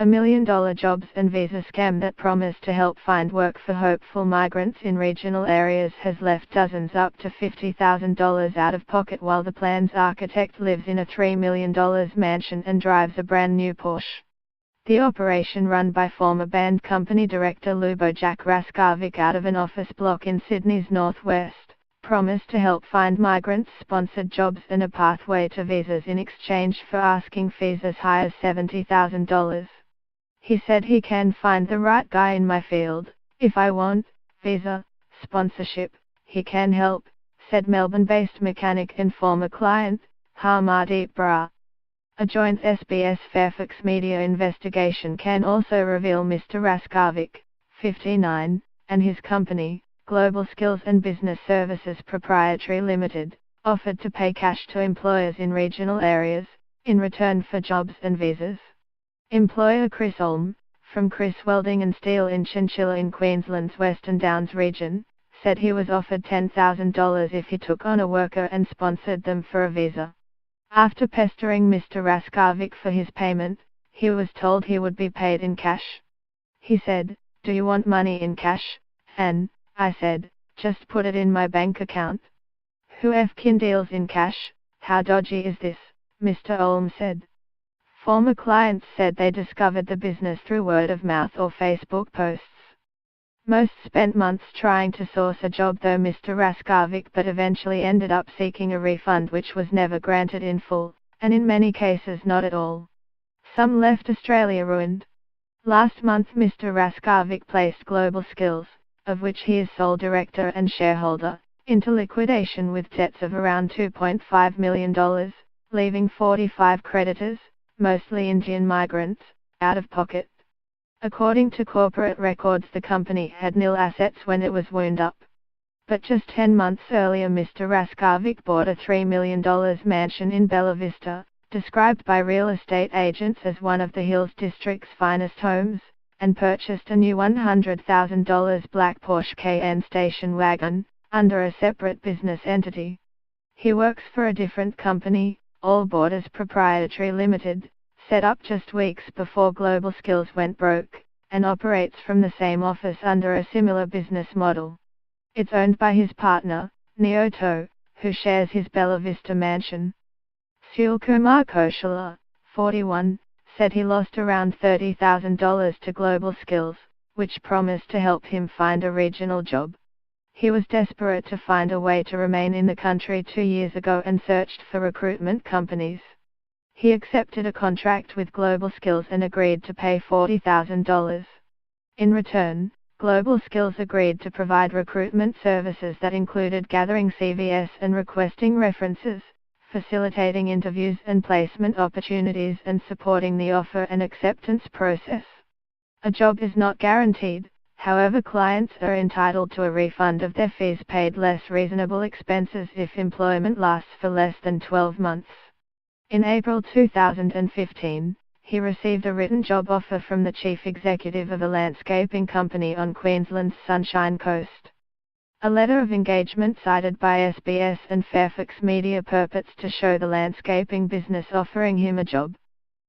A $1 million jobs and visa scam that promised to help find work for hopeful migrants in regional areas has left dozens up to $50,000 out of pocket, while the plan's architect lives in a $3 million mansion and drives a brand new Porsche. The operation, run by former band company director Ljubojak Raskovic out of an office block in Sydney's northwest, promised to help find migrants sponsored jobs and a pathway to visas in exchange for asking fees as high as $70,000. He said he can find the right guy in my field. If I want visa sponsorship, he can help, said Melbourne-based mechanic and former client, Harmadeep Bra. A joint SBS Fairfax media investigation can also reveal Mr. Raskovic, 59, and his company, Global Skills and Business Services Proprietary Limited, offered to pay cash to employers in regional areas, in return for jobs and visas. Employer Chris Olm, from Chris Welding and Steel in Chinchilla in Queensland's Western Downs region, said he was offered $10,000 if he took on a worker and sponsored them for a visa. After pestering Mr. Raskovic for his payment, he was told he would be paid in cash. He said, "Do you want money in cash?" And I said, "Just put it in my bank account." "Who fkin deals in cash? How dodgy is this?" Mr. Olm said. Former clients said they discovered the business through word of mouth or Facebook posts. Most spent months trying to source a job, though Mr. Raskovic, but eventually ended up seeking a refund which was never granted in full, and in many cases not at all. Some left Australia ruined. Last month Mr. Raskovic placed Global Skills, of which he is sole director and shareholder, into liquidation with debts of around $2.5 million, leaving 45 creditors, mostly Indian migrants, out of pocket. According to corporate records, the company had nil assets when it was wound up. But just 10 months earlier Mr. Raskovic bought a $3 million mansion in Bella Vista, described by real estate agents as one of the Hills District's finest homes, and purchased a new $100,000 black Porsche Cayenne station wagon, under a separate business entity. He works for a different company, All Borders Proprietary Limited, set up just weeks before Global Skills went broke, and operates from the same office under a similar business model. It's owned by his partner, Nyoto, who shares his Bella Vista mansion. Sulkumar Koshala, 41, said he lost around $30,000 to Global Skills, which promised to help him find a regional job. He was desperate to find a way to remain in the country 2 years ago and searched for recruitment companies. He accepted a contract with Global Skills and agreed to pay $40,000. In return, Global Skills agreed to provide recruitment services that included gathering CVs and requesting references, facilitating interviews and placement opportunities, and supporting the offer and acceptance process. A job is not guaranteed, however clients are entitled to a refund of their fees paid less reasonable expenses if employment lasts for less than 12 months. In April 2015, he received a written job offer from the chief executive of a landscaping company on Queensland's Sunshine Coast. A letter of engagement cited by SBS and Fairfax Media purports to show the landscaping business offering him a job.